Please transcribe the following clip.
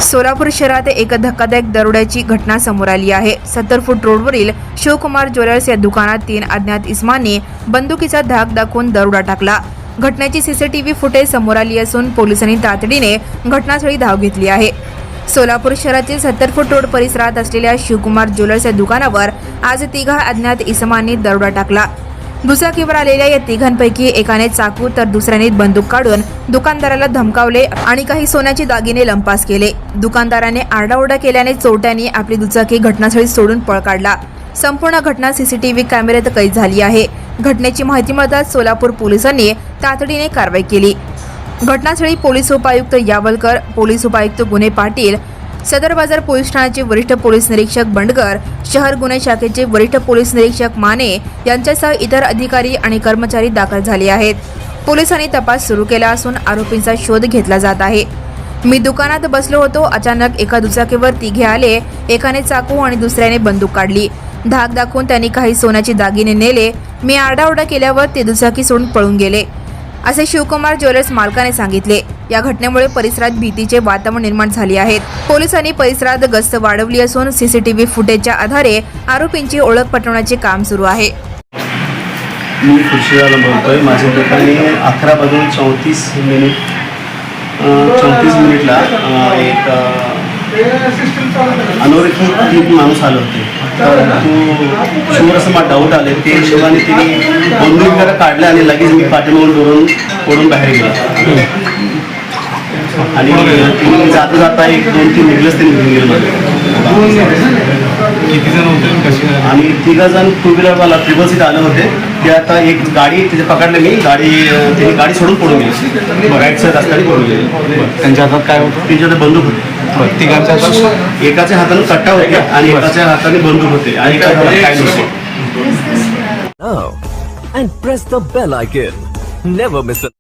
सोलापूर शहरात एक धक्कादायक दरोड्याची घटना समोर आली आहे। 70 फूट रोडवरील शिवकुमार ज्वेलर्स या दुकानात 3 अज्ञात इसमांनी बंदुकीचा धाक दाखवून दरोडा टाकला। घटनेची सीसीटीव्ही फुटेज समोर आली असून पोलिसांनी तातडीने घटनास्थळी धाव घेतली आहे। सोलापूर शहरातील 70 फूट रोड परिसरात असलेल्या शिवकुमार ज्वेलर्स या दुकानावर आज 3 अज्ञात इसमांनी दरोडा टाकला। दुचाकीवर आलेल्या या तिघांपैकी एकाने चाकू तर दुसऱ्याने बंदूक काढून दुकानदाराला धमकावले आणि काही सोन्याचे दागिने लंपास केले। दुकानदाराने आरडाओरडा केल्याने चोरट्यांनी आपली दुचाकी घटनास्थळी सोडून पळ काढला। संपूर्ण घटना सीसीटीव्ही कॅमेऱ्यात कैद झाली आहे। घटनेची माहिती मिळताच सोलापूर पोलिसांनी तातडीने कारवाई केली। घटनास्थळी पोलीस उपायुक्त यावलकर, पोलीस उपायुक्त गुन्हे पाटील, सदर बाजार पोलीस ठाण्याचे वरिष्ठ पोलीस निरीक्षक बंडगर, शहर गुन्हे शाखेचे वरिष्ठ पोलीस निरीक्षक माने यांच्यासह इतर अधिकारी आणि कर्मचारी दाखल झाले आहेत। पोलिसांनी तपास सुरू केला असून आरोपींचा शोध घेतला जात आहे। मी दुकानात बसलो होतो, अचानक एका दुचाकीवर 3 आले। एकाने चाकू आणि दुसऱ्याने बंदूक काढली। धाक दाखवून त्यांनी काही सोन्याचे दागिने नेले। मी आरडाओरडा केल्यावर ते दुचाकी सोडून पळून गेले, असे शिवकुमार ज्वेलर्स मालकाने सांगितले। या घटनेमुळे परिसरात भीतीचे वातावरण निर्माण झाले आहे। पोलिसांनी परिसरात गस्त वाढवली असून सीसीटीव्ही फुटेजच्या आधारे आरोपींची ओळख पटवण्याचे काम सुरू आहे। मी खुर्शीवाला बोलतोय। माझ्या दुकानी 11:34 मिनिटला एक अनोळखी माणूस आले होते। तर तू शुवर असं मला डाऊट आले, ते हिशोबाने तिने बंदूक वगैरे काढले आणि लगेच मी पाठीमागून ओढून बाहेर गेलो आणि तिने जाता जाता 1-2-3 निघलंच ते निघून गेलं। किती जण होते कसे? आणि 3 जण 2 व्हीलरवाला ट्रिपल सीट आले होते। ते आता एक गाडी तिथे पकडले, मी तिने गाडी सोडून पडून गेली, राईट साईड रस्त्याने पडून गेली। त्यांच्या हातात काय होतं? त्यांच्या बंदूक होते। तिघांच्या हातात एकाच्या हाताने कट्टा होते आणि एकाच्या हाताने बंदूक होते आणि एकाच्या काय नव्हते। Now and press the bell icon. Never miss a